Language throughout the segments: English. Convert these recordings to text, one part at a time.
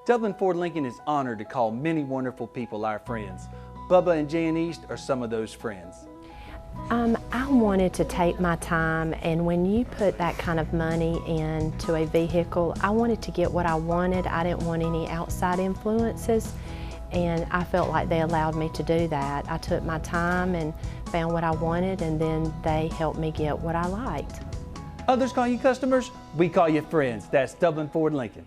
Dublin Ford Lincoln is honored to call many wonderful people our friends. Bubba and Jan East are some of those friends. I wanted to take my time, and when you put that kind of money into a vehicle, I wanted to get what I wanted. I didn't want any outside influences, and I felt like they allowed me to do that. I took my time and found what I wanted, and then they helped me get what I liked. Others call you customers, we call you friends. That's Dublin Ford Lincoln.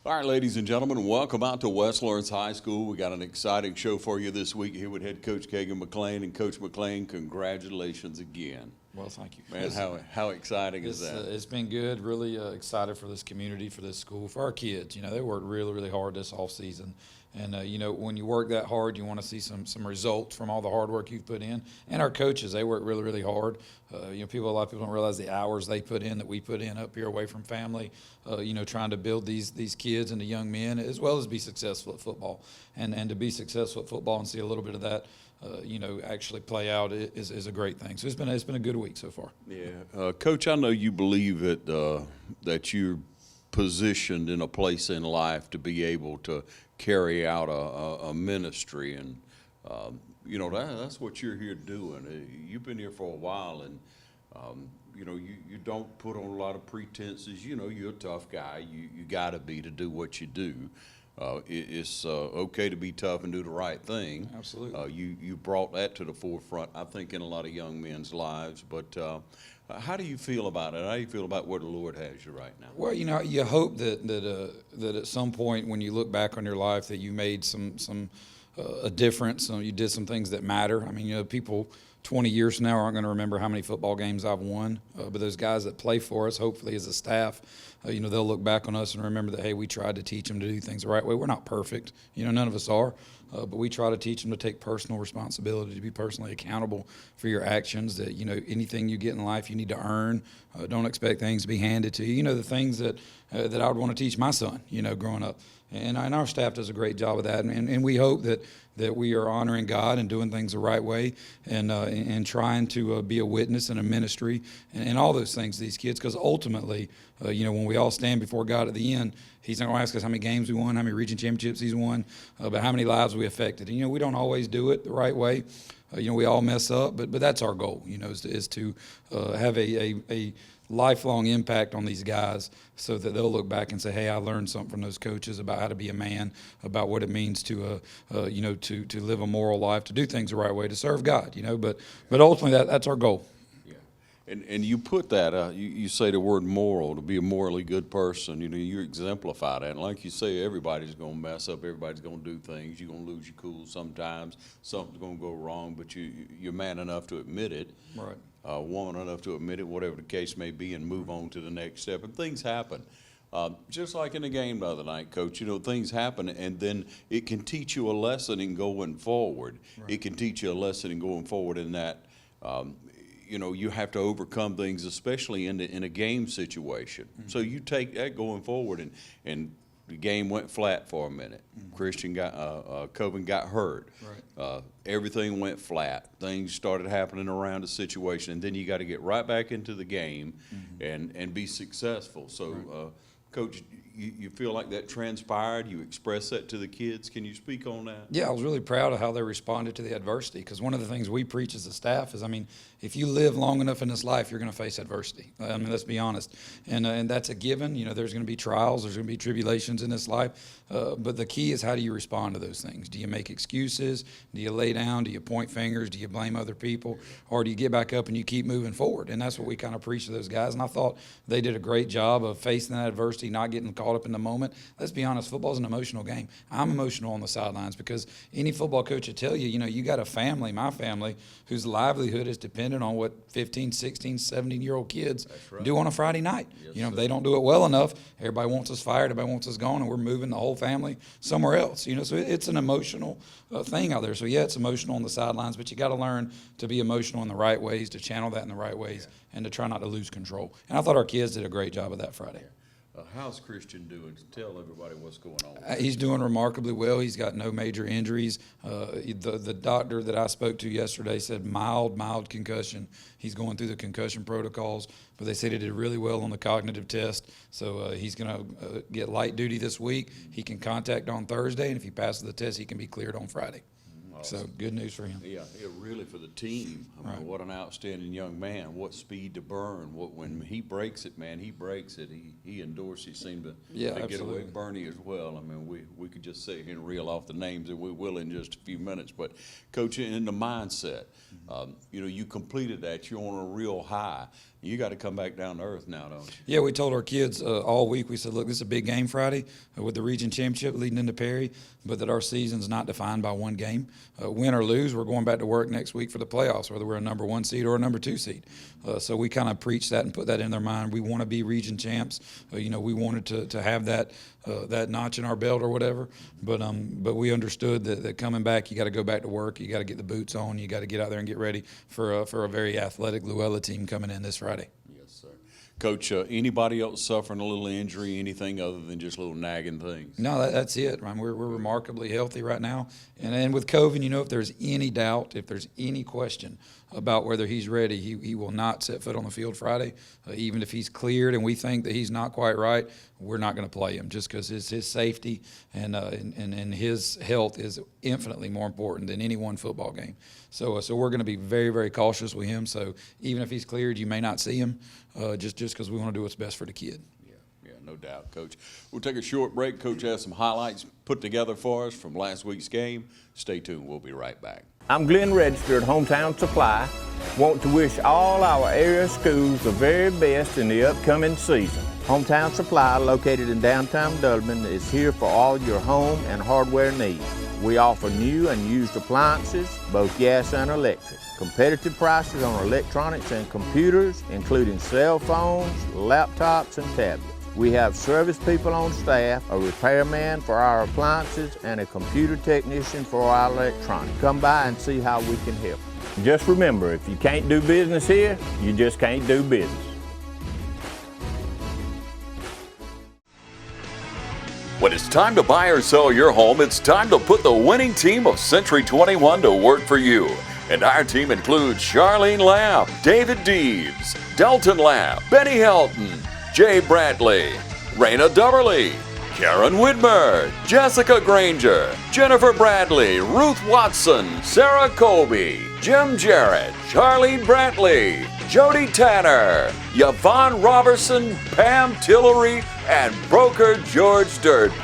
All right, ladies and gentlemen, welcome out to West Lawrence High School. We got an exciting show for you this week here with head coach Kagan McLean. And Coach McLean, congratulations again. Well, thank you. Man, how exciting is that? It's been good. Really excited for this community, for this school, for our kids. You know, they worked really, really hard this off season. And, you know, when you work that hard, you want to see some results from all the hard work you've put in. And our coaches, they work really, really hard. You know, a lot of people don't realize the hours they put in, that we put in up here away from family, you know, trying to build these kids into young men, as well as be successful at football. And to be successful at football and see a little bit of that, you know, actually play out is a great thing. So it's been a good week so far. Yeah. Coach, I know you believe that you're positioned in a place in life to be able to carry out a ministry, and you know, that's what you're here doing. You've been here for a while, and you know, you don't put on a lot of pretenses. You know, you're a tough guy. You got to be to do what you do. It's okay to be tough and do the right thing. Absolutely. You brought that to the forefront, I think, in a lot of young men's lives. But how do you feel about it? How do you feel about where the Lord has you right now? Well, you know, you hope that at some point when you look back on your life that you made a difference. You did some things that matter. I mean, you know, people 20 years from now aren't going to remember how many football games I've won, but those guys that play for us, hopefully as a staff, you know, they'll look back on us and remember that, hey, we tried to teach them to do things the right way. We're not perfect. You know, none of us are, but we try to teach them to take personal responsibility, to be personally accountable for your actions, that, you know, anything you get in life you need to earn. Don't expect things to be handed to you. You know, the things that I would want to teach my son, you know, growing up. And our staff does a great job of that. And we hope that we are honoring God and doing things the right way, and trying to be a witness and a ministry and all those things to these kids. Because ultimately, you know, when we all stand before God at the end, He's not going to ask us how many games we won, how many region championships He's won, but how many lives we affected. And, you know, we don't always do it the right way. You know, we all mess up, but that's our goal, you know, is to have a lifelong impact on these guys, so that they'll look back and say, hey, I learned something from those coaches about how to be a man, about what it means to you know, to live a moral life, to do things the right way, to serve God, you know, but ultimately that's our goal. Yeah. And you put that, you say the word moral, to be a morally good person. You know, you exemplify that. And like you say, everybody's going to mess up. Everybody's going to do things. You're going to lose your cool sometimes. Something's going to go wrong, but you're man enough to admit it. Right. Woman enough to admit it, whatever the case may be, and move on to the next step. And things happen. Just like in the game the other night, Coach, you know, things happen, and then it can teach you a lesson in going forward. Right. It can teach you a lesson in going forward in that, you know, you have to overcome things, especially in a game situation. Mm-hmm. So you take that going forward, and the game went flat for a minute. Mm-hmm. Christian Coven got hurt. Right. Everything went flat. Things started happening around the situation, and then you got to get right back into the game, mm-hmm. and be successful. So, right. Coach, you feel like that transpired? You expressed that to the kids. Can you speak on that? Yeah, I was really proud of how they responded to the adversity, because one of the things we preach as a staff is, I mean, if you live long enough in this life, you're going to face adversity. I mean, let's be honest. And that's a given. You know, there's going to be trials. There's going to be tribulations in this life. But the key is, how do you respond to those things? Do you make excuses? Do you lay down? Do you point fingers? Do you blame other people? Or do you get back up and you keep moving forward? And that's what we kind of preach to those guys. And I thought they did a great job of facing that adversity, not getting caught up in the moment. Let's be honest, football's an emotional game. I'm emotional on the sidelines, because any football coach will tell you, you know, you got a family, my family, whose livelihood is dependent on what 15, 16, 17-year-old kids do on a Friday night. Yes, you know, if they don't do it well enough, everybody wants us fired, everybody wants us gone, and we're moving the whole family somewhere else. You know, so it's an emotional thing out there. So, yeah, it's emotional on the sidelines, but you got to learn to be emotional in the right ways, to channel that in the right ways, and to try not to lose control. And I thought our kids did a great job of that Friday. How's Christian doing? Tell everybody what's going on. He's doing remarkably well. He's got no major injuries. The doctor that I spoke to yesterday said mild concussion. He's going through the concussion protocols, but they said he did really well on the cognitive test. So he's going to get light duty this week. He can contact on Thursday, and if he passes the test, he can be cleared on Friday. Awesome. So good news for him. Yeah, really for the team. I mean, what an outstanding young man. What speed to burn. When he breaks it, man, he breaks it. He and Dorsey seem to get away. Bernie as well. I mean, we could just sit here and reel off the names, and we will in just a few minutes. But, Coach, in the mindset, you completed that. You're on a real high. You got to come back down to earth now, don't you? Yeah, we told our kids all week, we said, look, this is a big game Friday with the region championship leading into Perry, but that our season's not defined by one game. Win or lose, we're going back to work next week for the playoffs, whether we're a number 1 seed or a number 2 seed. So we kind of preached that and put that in their mind. We want to be region champs. We wanted to have that notch in our belt or whatever. But we understood that coming back, you got to go back to work. You got to get the boots on. You got to get out there and get ready for a very athletic Luella team coming in this Friday. Yes, sir. Coach, anybody else suffering a little injury, anything other than just little nagging things? No, that's it, Ryan. We're remarkably healthy right now. And with COVID, if there's any doubt, if there's any question about whether he's ready, he will not set foot on the field Friday. Even if he's cleared and we think that he's not quite right, we're not going to play him just because his safety and his health is infinitely more important than any one football game. So we're going to be very, very cautious with him. So even if he's cleared, you may not see him just because we want to do what's best for the kid. Yeah, no doubt, Coach. We'll take a short break. Coach has some highlights put together for us from last week's game. Stay tuned. We'll be right back. I'm Glenn Register at Hometown Supply. Want to wish all our area schools the very best in the upcoming season. Hometown Supply, located in downtown Dublin, is here for all your home and hardware needs. We offer new and used appliances, both gas and electric. Competitive prices on electronics and computers, including cell phones, laptops, and tablets. We have service people on staff, a repairman for our appliances, and a computer technician for our electronics. Come by and see how we can help. Just remember, if you can't do business here, you just can't do business. When it's time to buy or sell your home, it's time to put the winning team of Century 21 to work for you. And our team includes Charlene Lamb, David Deeves, Dalton Lamb, Benny Helton, Jay Bradley, Raina Dubberly, Karen Whitmer, Jessica Granger, Jennifer Bradley, Ruth Watson, Sarah Colby, Jim Jarrett, Charlene Brantley, Jody Tanner, Yvonne Robertson, Pam Tillery, and broker George Durden.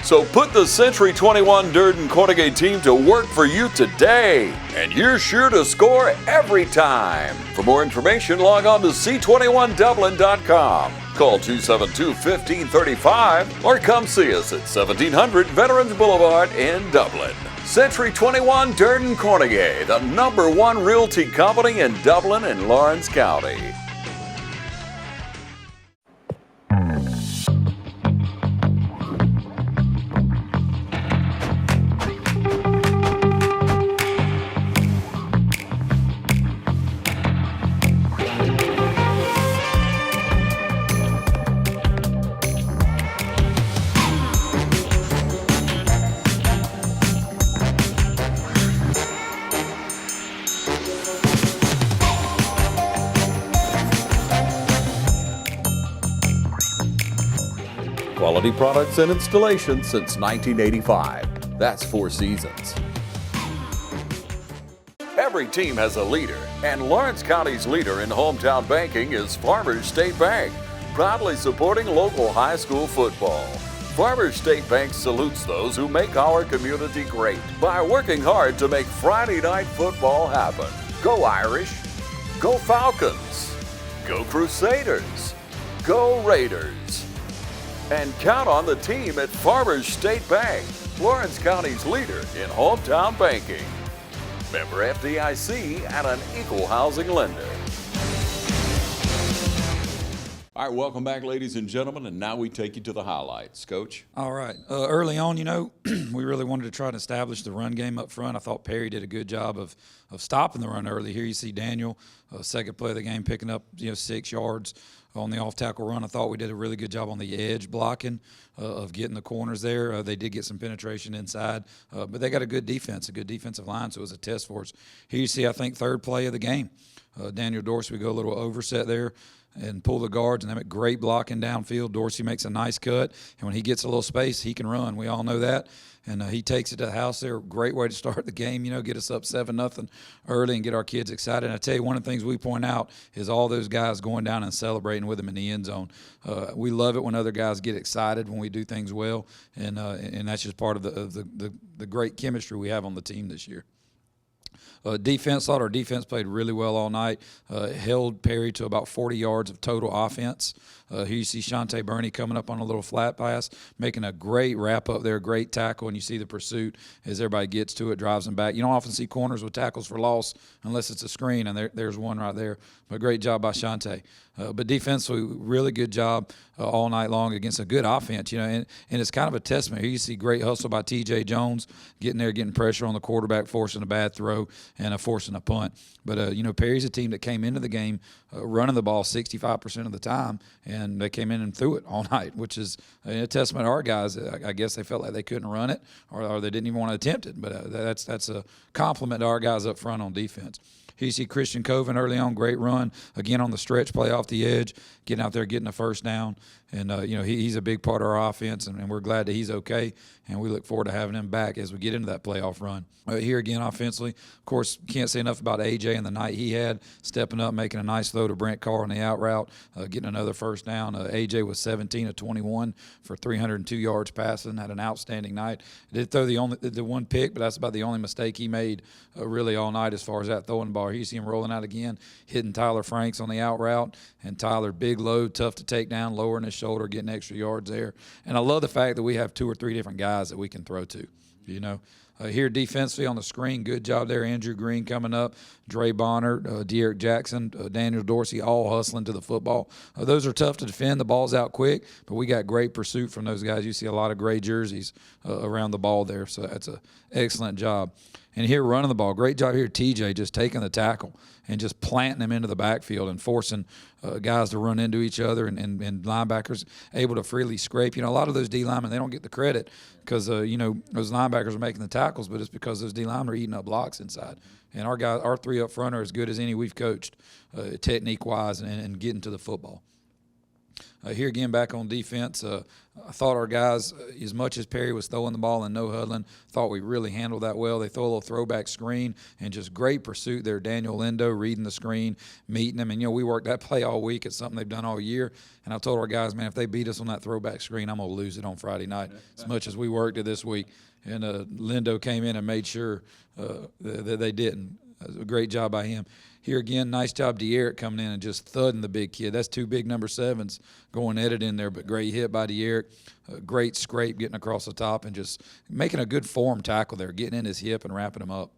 So put the Century 21 Durden Cornegay team to work for you today, and you're sure to score every time. For more information, log on to c21dublin.com. Call 272-1535 or come see us at 1700 Veterans Boulevard in Dublin. Century 21 Durden Cornegay, the #1 realty company in Dublin and Lawrence County. Quality products and installations since 1985. That's 4 seasons. Every team has a leader, and Lawrence County's leader in hometown banking is Farmers State Bank, proudly supporting local high school football. Farmers State Bank salutes those who make our community great by working hard to make Friday night football happen. Go Irish! Go Falcons! Go Crusaders! Go Raiders! And count on the team at Farmers State Bank, Lawrence County's leader in hometown banking. Member FDIC and an equal housing lender. All right, welcome back, ladies and gentlemen, and now we take you to the highlights. Coach? All right. Early on, we really wanted to try to establish the run game up front. I thought Perry did a good job of stopping the run early. Here you see Daniel, second play of the game, picking up 6 yards On the off-tackle run, I thought we did a really good job on the edge blocking of getting the corners there. They did get some penetration inside, but they got a good defense, a good defensive line, so it was a test for us. Here you see, I think, third play of the game. Daniel Dorsey, we go a little overset there and pull the guards, and they make great blocking downfield. Dorsey makes a nice cut, and when he gets a little space, he can run. We all know that. And he takes it to the house there. Great way to start the game, get us up 7-0 early and get our kids excited. And I tell you, one of the things we point out is all those guys going down and celebrating with them in the end zone. We love it when other guys get excited when we do things well, and that's just part of the great chemistry we have on the team this year. Defense, thought our defense played really well all night, held Perry to about 40 yards of total offense. Here you see Shante Burney coming up on a little flat pass, making a great wrap up there, great tackle, and you see the pursuit as everybody gets to it, drives them back. You don't often see corners with tackles for loss unless it's a screen, and there's one right there. But great job by Shante. But defensively, really good job all night long against a good offense, and it's kind of a testament. Here you see great hustle by T.J. Jones, getting there, getting pressure on the quarterback, forcing a bad throw, and forcing a punt. But, Perry's a team that came into the game running the ball 65% of the time, and they came in and threw it all night, which is a testament to our guys. I guess they felt like they couldn't run it or they didn't even want to attempt it. But that's a compliment to our guys up front on defense. Here you see Christian Coven early on, great run. Again, on the stretch play off the edge, getting out there, getting a first down. And, he's a big part of our offense, and we're glad that he's okay. And we look forward to having him back as we get into that playoff run. Here again, offensively, of course, can't say enough about A.J. and the night he had, stepping up, making a nice throw to Brent Carr on the out route, getting another first down. A.J. was 17 of 21 for 302 yards passing, had an outstanding night. Did throw the one pick, but that's about the only mistake he made really all night as far as that throwing the ball. Here you see him rolling out again, hitting Tyler Franks on the out route, and Tyler, big load, tough to take down, lowering his shoulder, getting extra yards there. And I love the fact that we have 2 or 3 different guys that we can throw to, Here defensively on the screen, good job there. Andrew Green coming up, Dre Bonner, De'Eric Jackson, Daniel Dorsey, all hustling to the football. Those are tough to defend. The ball's out quick, but we got great pursuit from those guys. You see a lot of gray jerseys around the ball there, so that's an excellent job. And here running the ball, great job here, TJ, just taking the tackle and just planting them into the backfield and forcing guys to run into each other and linebackers able to freely scrape. A lot of those D linemen, they don't get the credit because, those linebackers are making the tackles, but it's because those D linemen are eating up blocks inside. And our 3 up front are as good as any we've coached technique-wise and getting to the football. Here again, back on defense, I thought our guys, as much as Perry was throwing the ball and no huddling, thought we really handled that well. They throw a little throwback screen and just great pursuit there. Daniel Lindo reading the screen, meeting them. And, we worked that play all week. It's something they've done all year. And I told our guys, man, if they beat us on that throwback screen, I'm going to lose it on Friday night as much as we worked it this week. And Lindo came in and made sure that they didn't. A great job by him. Here again, nice job, De'Eric coming in and just thudding the big kid. That's 2 big number 7s going at it in there, but great hit by De'Eric. Great scrape getting across the top and just making a good form tackle there, getting in his hip and wrapping him up.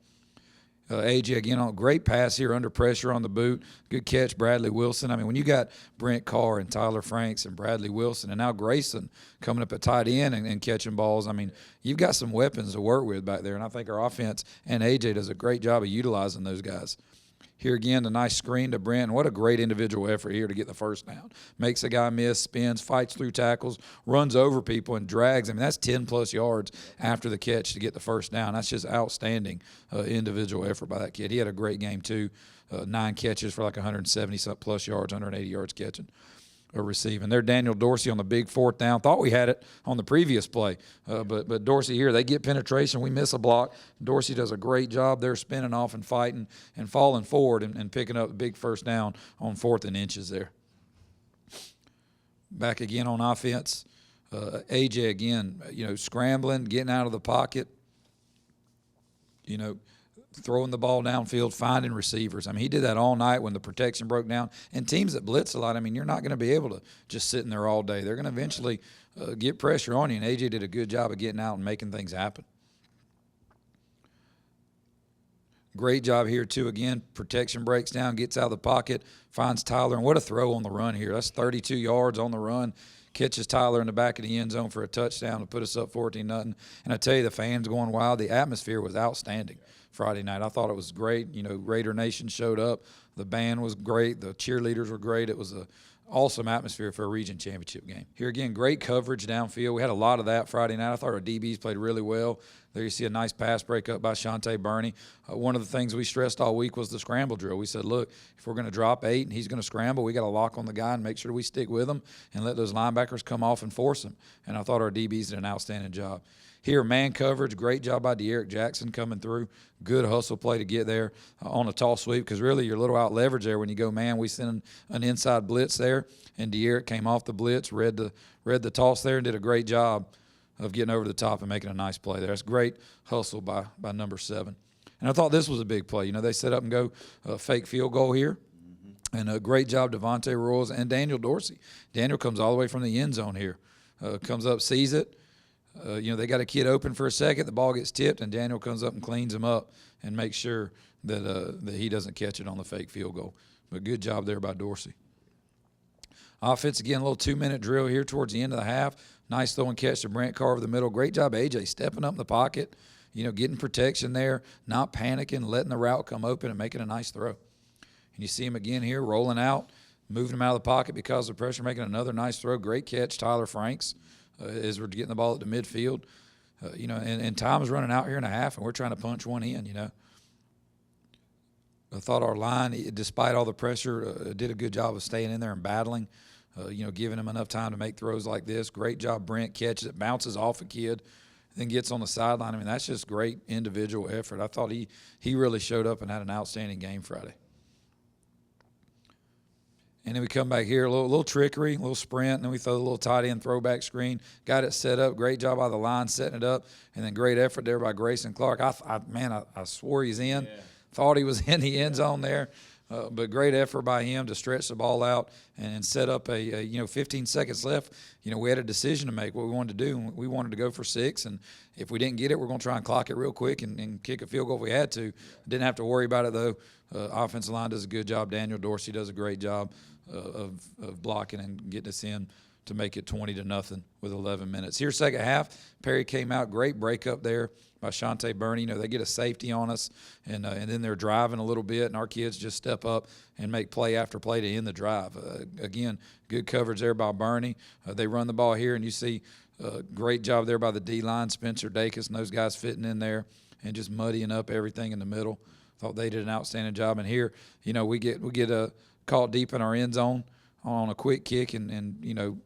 A.J. again on a great pass here under pressure on the boot. Good catch, Bradley Wilson. I mean, when you got Brent Carr and Tyler Franks and Bradley Wilson and now Grayson coming up at tight end and catching balls, I mean, you've got some weapons to work with back there. And I think our offense and A.J. does a great job of utilizing those guys. Here again, the nice screen to Brent. What a great individual effort here to get the first down. Makes a guy miss, spins, fights through tackles, runs over people, and drags. I mean, that's 10-plus yards after the catch to get the first down. That's just outstanding individual effort by that kid. He had a great game, too. 9 catches for like 170-plus yards, 180 yards catching or receiving. There, Daniel Dorsey on the big 4th down. Thought we had it on the previous play, but Dorsey here, they get penetration. We miss a block. Dorsey does a great job there spinning off and fighting and falling forward and picking up a big first down on 4th and inches there. Back again on offense. A.J. again, scrambling, getting out of the pocket, throwing the ball downfield, finding receivers. I mean, he did that all night when the protection broke down. And teams that blitz a lot, I mean, you're not going to be able to just sit in there all day. They're going to eventually get pressure on you, and A.J. did a good job of getting out and making things happen. Great job here, too. Again, protection breaks down, gets out of the pocket, finds Tyler, and what a throw on the run here. That's 32 yards on the run. Catches Tyler in the back of the end zone for a touchdown to put us up 14-0. And I tell you, the fans going wild. The atmosphere was outstanding Friday night. I thought it was great. Raider Nation showed up. The band was great. The cheerleaders were great. It was awesome atmosphere for a region championship game. Here again, great coverage downfield. We had a lot of that Friday night. I thought our DBs played really well. There you see a nice pass breakup by Shante Burney. One of the things we stressed all week was the scramble drill. We said, look, if we're going to drop 8 and he's going to scramble, we got to lock on the guy and make sure we stick with him and let those linebackers come off and force him. And I thought our DBs did an outstanding job. Here, man coverage, great job by De'Eric Jackson coming through. Good hustle play to get there on a tall sweep, because really you're a little out leverage there when you go man. We sent an inside blitz there, and De'Eric came off the blitz, read the toss there, and did a great job of getting over the top and making a nice play there. That's great hustle by number 7. And I thought this was a big play. You know, they set up and go fake field goal here. And a great job, Devontae Royals and Daniel Dorsey. Daniel comes all the way from the end zone here. Comes up, sees it. You know, they got a kid open for a second. The ball gets tipped, and Daniel comes up and cleans him up and makes sure that he doesn't catch it on the fake field goal. But good job there by Dorsey. Offense, again, a little 2-minute drill here towards the end of the half. Nice throw and catch to Brent Carr over the middle. Great job, A.J., stepping up in the pocket, you know, getting protection there, not panicking, letting the route come open and making a nice throw. And you see him again here rolling out, moving him out of the pocket because of pressure, making another nice throw. Great catch, Tyler Franks. As we're getting the ball at the midfield. You know, and time is running out here in a half, and we're trying to punch one in, you know. I thought our line, despite all the pressure, did a good job of staying in there and battling, you know, giving him enough time to make throws like this. Great job, Brent catches it, bounces off a kid, then gets on the sideline. I mean, that's just great individual effort. I thought he really showed up and had an outstanding game Friday. And then we come back here, a little trickery, a little sprint, and then we throw a little tight end throwback screen. Got it set up. Great job by the line setting it up. And then great effort there by Grayson Clark. I swore he's in. Yeah. Thought he was in the end zone there. But great effort by him to stretch the ball out and set up a 15 seconds left. You know, we had a decision to make what we wanted to do. We wanted to go for 6, and if we didn't get it, we're going to try and clock it real quick and kick a field goal if we had to. Didn't have to worry about it, though. Offensive line does a good job. Daniel Dorsey does a great job of blocking and getting us in to make it 20-0 with 11 minutes. Here, second half, Perry came out. Great breakup there by Shante Burney. You know, they get a safety on us, and then they're driving a little bit, and our kids just step up and make play after play to end the drive. Again, good coverage there by Burney. They run the ball here, and you see great job there by the D-line, Spencer Dacus, and those guys fitting in there and just muddying up everything in the middle. Thought they did an outstanding job. And here, you know, we get caught deep in our end zone on a quick kick, and you know,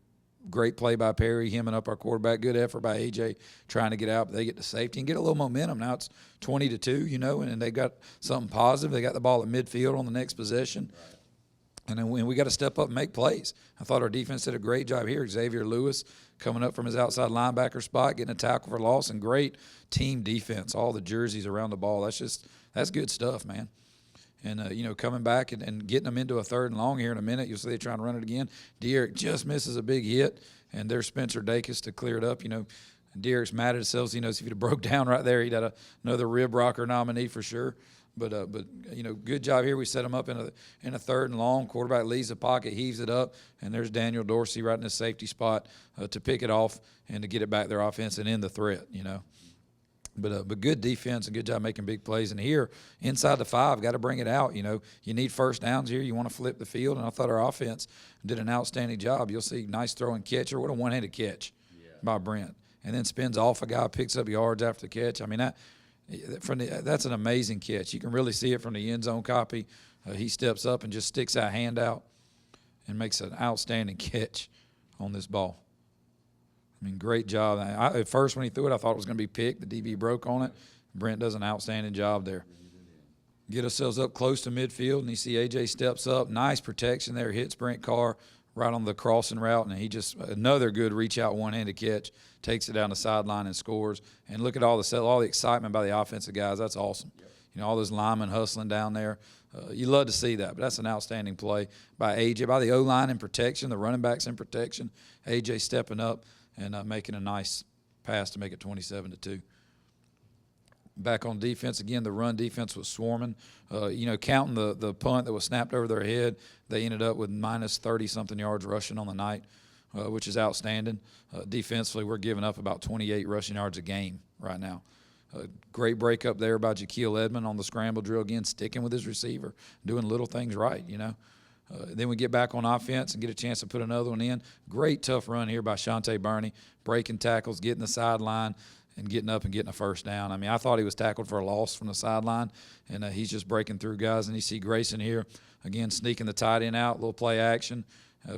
great play by Perry, hemming up our quarterback. Good effort by A.J. trying to get out, but they get the safety and get a little momentum. Now it's 20-2, you know, and they got something positive. They got the ball at midfield on the next possession. Right. And then we got to step up and make plays. I thought our defense did a great job here. Xavier Lewis coming up from his outside linebacker spot, getting a tackle for loss, and great team defense. All the jerseys around the ball. That's good stuff, man. And, you know, coming back and getting them into a 3rd and long here in a minute. You'll see they're trying to run it again. De'Eric just misses a big hit, and there's Spencer Dacus to clear it up. You know, De'Eric's mad at himself. He knows if he'd have broke down right there, he'd had another rib rocker nominee for sure. But you know, good job here. We set him up in a 3rd and long. Quarterback leaves the pocket, heaves it up, and there's Daniel Dorsey right in the safety spot to pick it off and to get it back their offense and end the threat, you know. But good defense and good job making big plays. And here, inside the 5, got to bring it out. You know, you need first downs here. You want to flip the field. And I thought our offense did an outstanding job. You'll see nice throw and catcher. What a one-handed catch by Brent. And then spins off a guy, picks up yards after the catch. I mean, that's an amazing catch. You can really see it from the end zone copy. He steps up and just sticks that hand out and makes an outstanding catch on this ball. I mean, great job. At first, when he threw it, I thought it was going to be picked. The DB broke on it. Brent does an outstanding job there. Get ourselves up close to midfield, and you see A.J. steps up. Nice protection there. Hits Brent Carr right on the crossing route, and he just another good reach-out one-handed catch. Takes it down the sideline and scores. And look at all the excitement by the offensive guys. That's awesome. Yep. You know, all those linemen hustling down there. You love to see that, but that's an outstanding play by A.J., by the O-line in protection, the running backs in protection. A.J. stepping up and making a nice pass to make it 27-2. Back on defense, again, the run defense was swarming. You know, counting the punt that was snapped over their head, they ended up with minus 30-something yards rushing on the night, which is outstanding. Defensively, we're giving up about 28 rushing yards a game right now. Great breakup there by Jaquil Edmond on the scramble drill, again, sticking with his receiver, doing little things right, you know. Then we get back on offense and get a chance to put another one in. Great tough run here by Shante Burney, breaking tackles, getting the sideline, and getting up and getting a first down. I mean, I thought he was tackled for a loss from the sideline, and he's just breaking through guys. And you see Grayson here, again, sneaking the tight end out, little play action,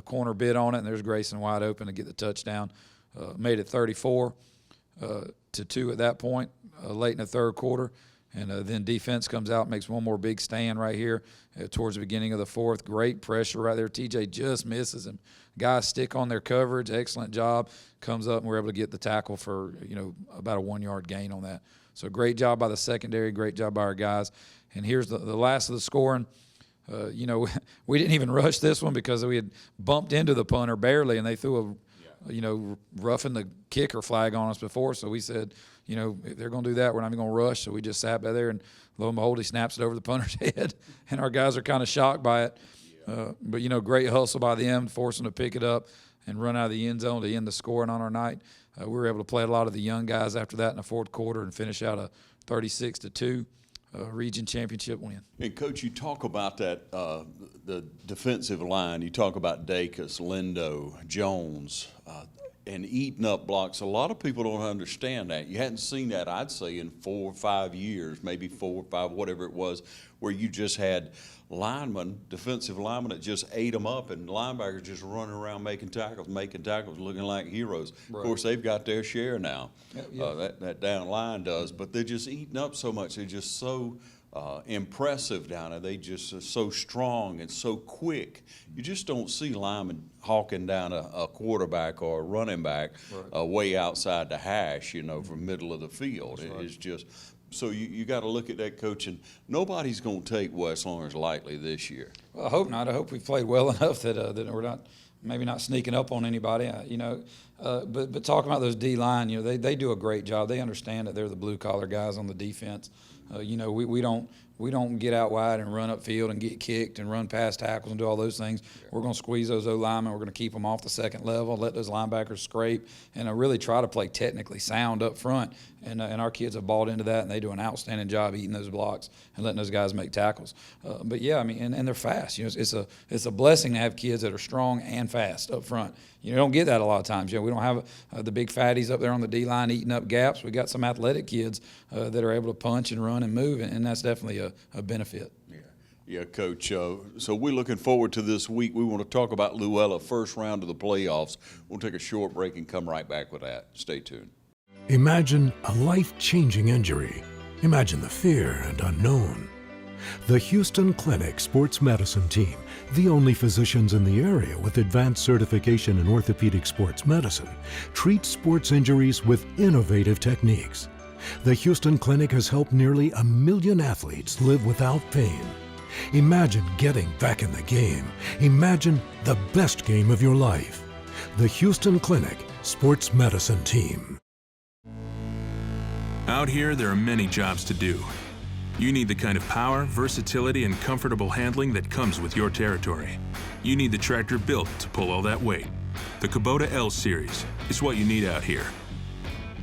corner bid on it, and there's Grayson wide open to get the touchdown. Made it 34-2 at that point, late in the third quarter. And then defense comes out, makes one more big stand right here towards the beginning of the fourth. Great pressure right there. TJ just misses him. Guys stick on their coverage. Excellent job. Comes up, and we're able to get the tackle for, about a 1 yard gain on that. So great job by the secondary. Great job by our guys. And here's the last of the scoring. We didn't even rush this one because we had bumped into the punter barely, and they threw roughing the kicker flag on us before. So we said, if they're going to do that, we're not even going to rush. So we just sat back there, and lo and behold, he snaps it over the punter's head, and our guys are kind of shocked by it. But great hustle by them, force them to pick it up and run out of the end zone to end the scoring on our night. We were able to play a lot of the young guys after that in the fourth quarter and finish out a 36-2 region championship win. And Coach, you talk about that, the defensive line. You talk about Dacus, Lindo, Jones, and eating up blocks. A lot of people don't understand that. You hadn't seen that, I'd say, in 4 or 5 years, maybe 4 or 5, whatever it was, where you just had defensive linemen that just ate them up, and linebackers just running around making tackles, looking like heroes. Right. Of course, they've got their share now. That down line does, but they're just eating up so much. They're just so impressive down there. They just are so strong and so quick. You just don't see linemen hawking down a quarterback or a running back way outside the hash, from middle of the field. It's just so you got to look at that, Coach, and nobody's going to take West Lawrence lightly this year. Well, I hope not. I hope we've played well enough that we're maybe not sneaking up on anybody. But talking about those D-line, they do a great job. They understand that they're the blue-collar guys on the defense. We don't get out wide and run upfield and get kicked and run past tackles and do all those things. We're going to squeeze those O-linemen. We're going to keep them off the second level, let those linebackers scrape, and really try to play technically sound up front. And our kids have bought into that, and they do an outstanding job eating those blocks and letting those guys make tackles. But yeah, I mean, and they're fast. It's a blessing to have kids that are strong and fast up front. You don't get that a lot of times. We don't have the big fatties up there on the D-line eating up gaps. We got some athletic kids that are able to punch and run and move, and that's definitely a benefit. Yeah, Coach. So we're looking forward to this week. We want to talk about Luella, first round of the playoffs. We'll take a short break and come right back with that. Stay tuned. Imagine a life-changing injury. Imagine the fear and unknown. The Houston Clinic Sports Medicine Team, the only physicians in the area with advanced certification in orthopedic sports medicine, treats sports injuries with innovative techniques. The Houston Clinic has helped nearly 1 million athletes live without pain. Imagine getting back in the game. Imagine the best game of your life. The Houston Clinic Sports Medicine Team. Out here, there are many jobs to do. You need the kind of power, versatility, and comfortable handling that comes with your territory. You need the tractor built to pull all that weight. The Kubota L Series is what you need out here.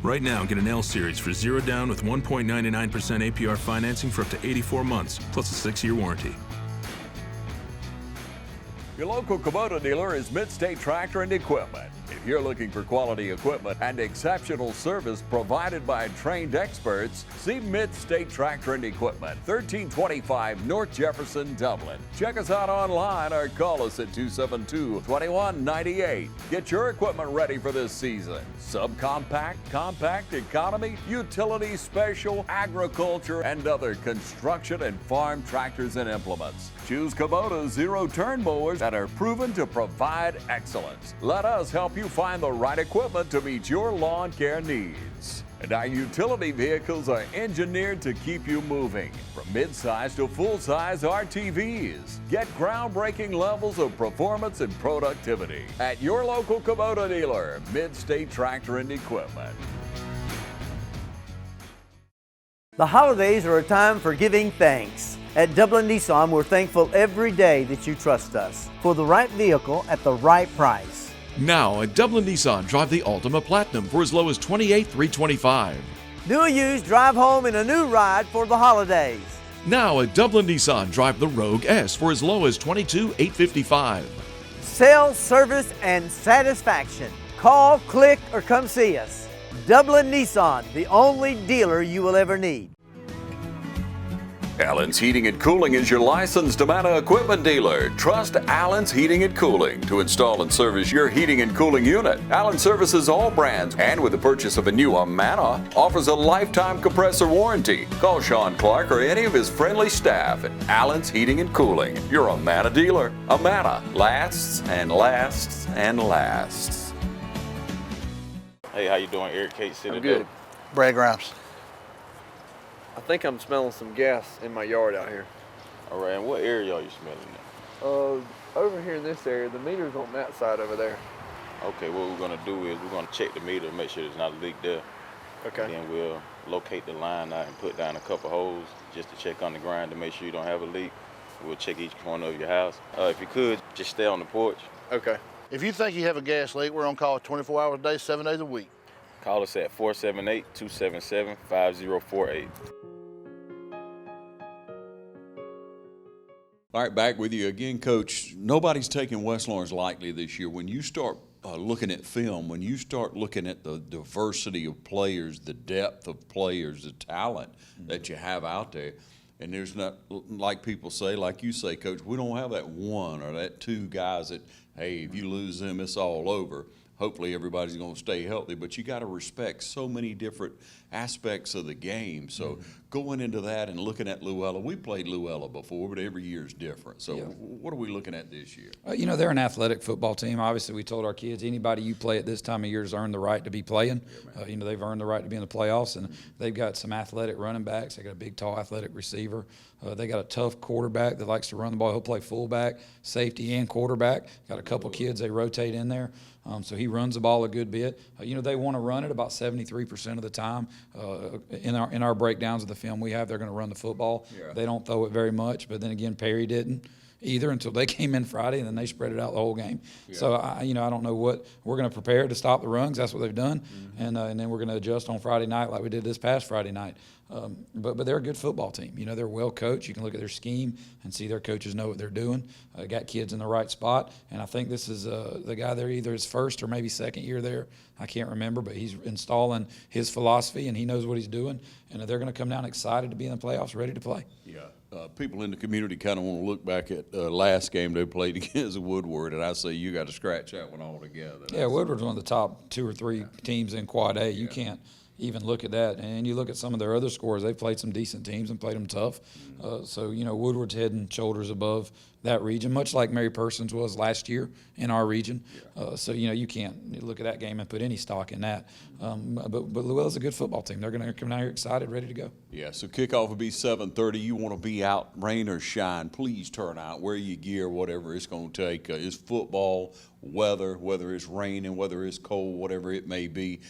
Right now, get an L Series for 0 down with 1.99% APR financing for up to 84 months, plus a 6-year warranty. Your local Kubota dealer is Mid-State Tractor and Equipment. If you're looking for quality equipment and exceptional service provided by trained experts, see Mid-State Tractor and Equipment, 1325 North Jefferson, Dublin. Check us out online or call us at 272-2198. Get your equipment ready for this season. Subcompact, compact, economy, utility, special, agriculture, and other construction and farm tractors and implements. Choose Kubota zero-turn mowers that are proven to provide excellence. Let us help you find the right equipment to meet your lawn care needs. And our utility vehicles are engineered to keep you moving. From mid-size to full-size RTVs. Get groundbreaking levels of performance and productivity at your local Kubota dealer, Mid-State Tractor and Equipment. The holidays are a time for giving thanks. At Dublin Nissan, we're thankful every day that you trust us for the right vehicle at the right price. Now at Dublin Nissan, drive the Altima Platinum for as low as $28,325. New or used, drive home in a new ride for the holidays. Now at Dublin Nissan, drive the Rogue S for as low as $22,855. Sales, service, and satisfaction. Call, click, or come see us. Dublin Nissan, the only dealer you will ever need. Allen's Heating and Cooling is your licensed Amana equipment dealer. Trust Allen's Heating and Cooling to install and service your heating and cooling unit. Allen services all brands, and with the purchase of a new Amana, offers a lifetime compressor warranty. Call Sean Clark or any of his friendly staff at Allen's Heating and Cooling, your Amana dealer. Amana lasts and lasts and lasts. Hey, how you doing? Eric Kate City. I'm good. Brad Grimes. I think I'm smelling some gas in my yard out here. All right, and what area are you smelling at? Over here in this area, the meter's on that side over there. Okay, what we're gonna do is we're gonna check the meter, make sure there's not a leak there. Okay. And then we'll locate the line out and put down a couple holes just to check on the ground to make sure you don't have a leak. We'll check each corner of your house. If you could, just stay on the porch. Okay. If you think you have a gas leak, we're on call 24 hours a day, 7 days a week. Call us at 478-277-5048. All right, back with you again, Coach. Nobody's taking West Lawrence lightly this year. When you start looking at film, when you start looking at the diversity of players, the depth of players, the talent that you have out there, and there's not, like people say, like you say, Coach, we don't have that one or that two guys that, hey, if you lose them, it's all over. Hopefully everybody's going to stay healthy, but you got to respect so many different aspects of the game. So going into that and looking at Luella, we played Luella before, but every year is different. So what are we looking at this year? You know, they're an athletic football team. Obviously, we told our kids, anybody you play at this time of year has earned the right to be playing. You know, they've earned the right to be in the playoffs, and they've got some athletic running backs. They got a big, tall, athletic receiver. They got a tough quarterback that likes to run the ball. He'll play fullback, safety, and quarterback. Got a couple kids they rotate in there. So he runs the ball a good bit. You know, they want to run it about 73% of the time. In our breakdowns of the film we have, they're going to run the football. They don't throw it very much, but then again, Perry didn't either until they came in Friday, and then they spread it out the whole game. So, I don't know what we're going to prepare to stop the runs. That's what they've done, and then we're going to adjust on Friday night like we did this past Friday night. But they're a good football team. You know, they're well coached. You can look at their scheme and see their coaches know what they're doing. Got kids in the right spot, and I think this is the guy there, either his first or maybe second year there. I can't remember, but he's installing his philosophy, and he knows what he's doing, and they're going to come down excited to be in the playoffs, ready to play. Yeah. People in the community kind of want to look back at last game they played against Woodward, and I say you got to scratch that one all together. Yeah, Woodward's one of the top 2 or 3 teams in Quad A. You can't even look at that. And you look at some of their other scores, they've played some decent teams and played them tough. So, you know, Woodward's head and shoulders above that region, much like Mary Persons was last year in our region. So, you know, you can't look at that game and put any stock in that. But Llewellyn's a good football team. They're going to come down here excited, ready to go. Yeah, so kickoff will be 7:30. You want to be out, rain or shine, please turn out, wear your gear, whatever it's going to take. It's football, weather, whether it's raining, whether it's cold, whatever it may be.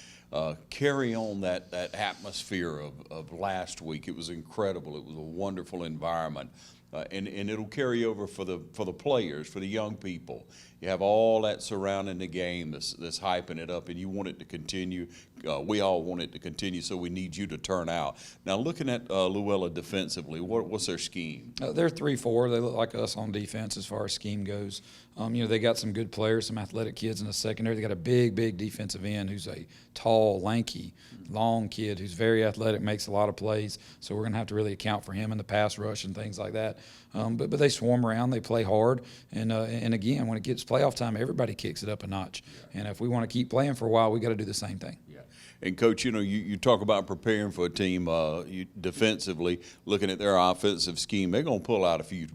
Carry on that atmosphere of last week. It was incredible. It was a wonderful environment. And it'll carry over for the players, for the young people. You have all that surrounding the game that's hyping it up, and you want it to continue. We all want it to continue, so we need you to turn out. Now, looking at Luella defensively, what's their scheme? They're 3-4. They look like us on defense as far as scheme goes. You know, they got some good players, some athletic kids in the secondary. They got a big defensive end who's a tall, lanky, long kid who's very athletic, makes a lot of plays. So we're going to have to really account for him in the pass rush and things like that. But they swarm around, they play hard, and again, when it gets playoff time, everybody kicks it up a notch. And if we want to keep playing for a while, we got to do the same thing. Yeah. And Coach, you know, you talk about preparing for a team defensively, looking at their offensive scheme. They're going to pull out a few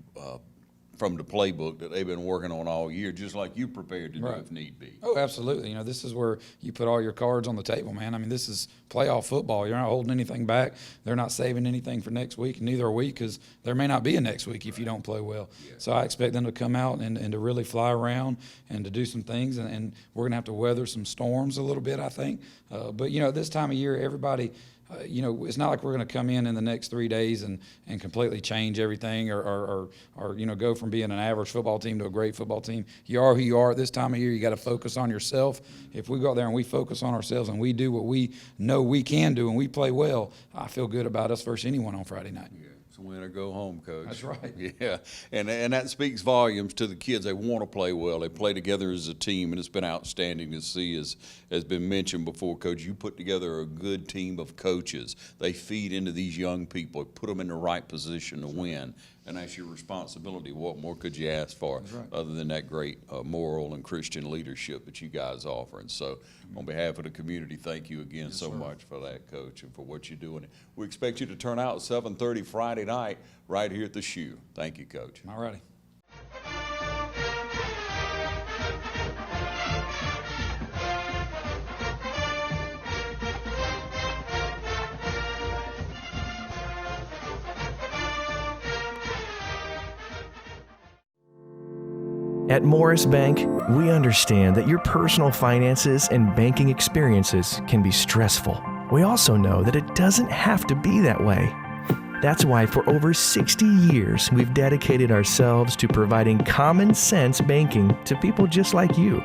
from the playbook that they've been working on all year, just like you prepared to do if need be. Oh, absolutely. You know, this is where you put all your cards on the table, man. I mean, this is playoff football. You're not holding anything back. They're not saving anything for next week, and neither are we, because there may not be a next week if you don't play well. Yeah. So I expect them to come out and to really fly around and to do some things, and we're going to have to weather some storms a little bit, I think. But, you know, this time of year, everybody – you know, it's not like we're going to come in the next 3 days and completely change everything or you know, go from being an average football team to a great football team. You are who you are at this time of year. You got to focus on yourself. If we go out there and we focus on ourselves and we do what we know we can do and we play well, I feel good about us versus anyone on Friday night. Yeah. It's win or go home, Coach. That's right. Yeah, and that speaks volumes to the kids. They want to play well. They play together as a team, and it's been outstanding to see. As has been mentioned before, Coach, you put together a good team of coaches. They feed into these young people, put them in the right position to win, and that's your responsibility. What more could you ask for other than that great moral and Christian leadership that you guys offer? And so, on behalf of the community, thank you again so much for that, Coach, and for what you're doing. We expect you to turn out at 7:30 Friday night right here at the Shoe. Thank you, Coach. All righty. At Morris Bank, we understand that your personal finances and banking experiences can be stressful. We also know that it doesn't have to be that way. That's why for over 60 years, we've dedicated ourselves to providing common sense banking to people just like you.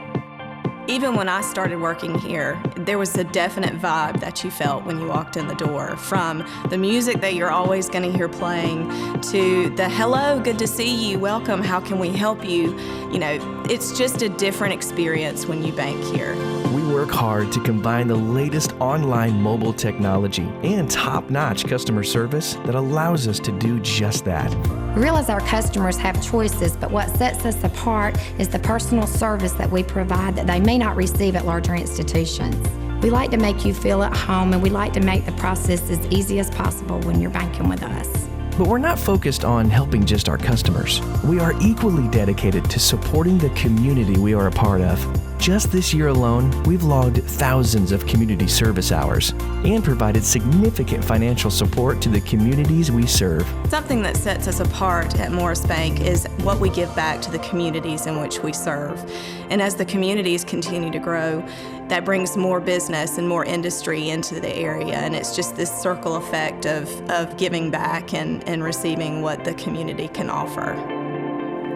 Even when I started working here, there was a definite vibe that you felt when you walked in the door, from the music that you're always going to hear playing to the hello, good to see you, welcome, how can we help you? You know, it's just a different experience when you bank here. We work hard to combine the latest online mobile technology and top-notch customer service that allows us to do just that. We realize our customers have choices, but what sets us apart is the personal service that we provide that they may not receive at larger institutions. We like to make you feel at home, and we like to make the process as easy as possible when you're banking with us. But we're not focused on helping just our customers. We are equally dedicated to supporting the community we are a part of. Just this year alone, we've logged thousands of community service hours and provided significant financial support to the communities we serve. Something that sets us apart at Morris Bank is what we give back to the communities in which we serve. And as the communities continue to grow, that brings more business and more industry into the area, and it's just this circle effect of giving back and receiving what the community can offer.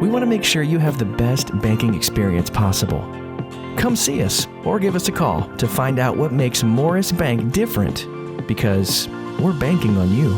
We want to make sure you have the best banking experience possible. Come see us or give us a call to find out what makes Morris Bank different, because we're banking on you.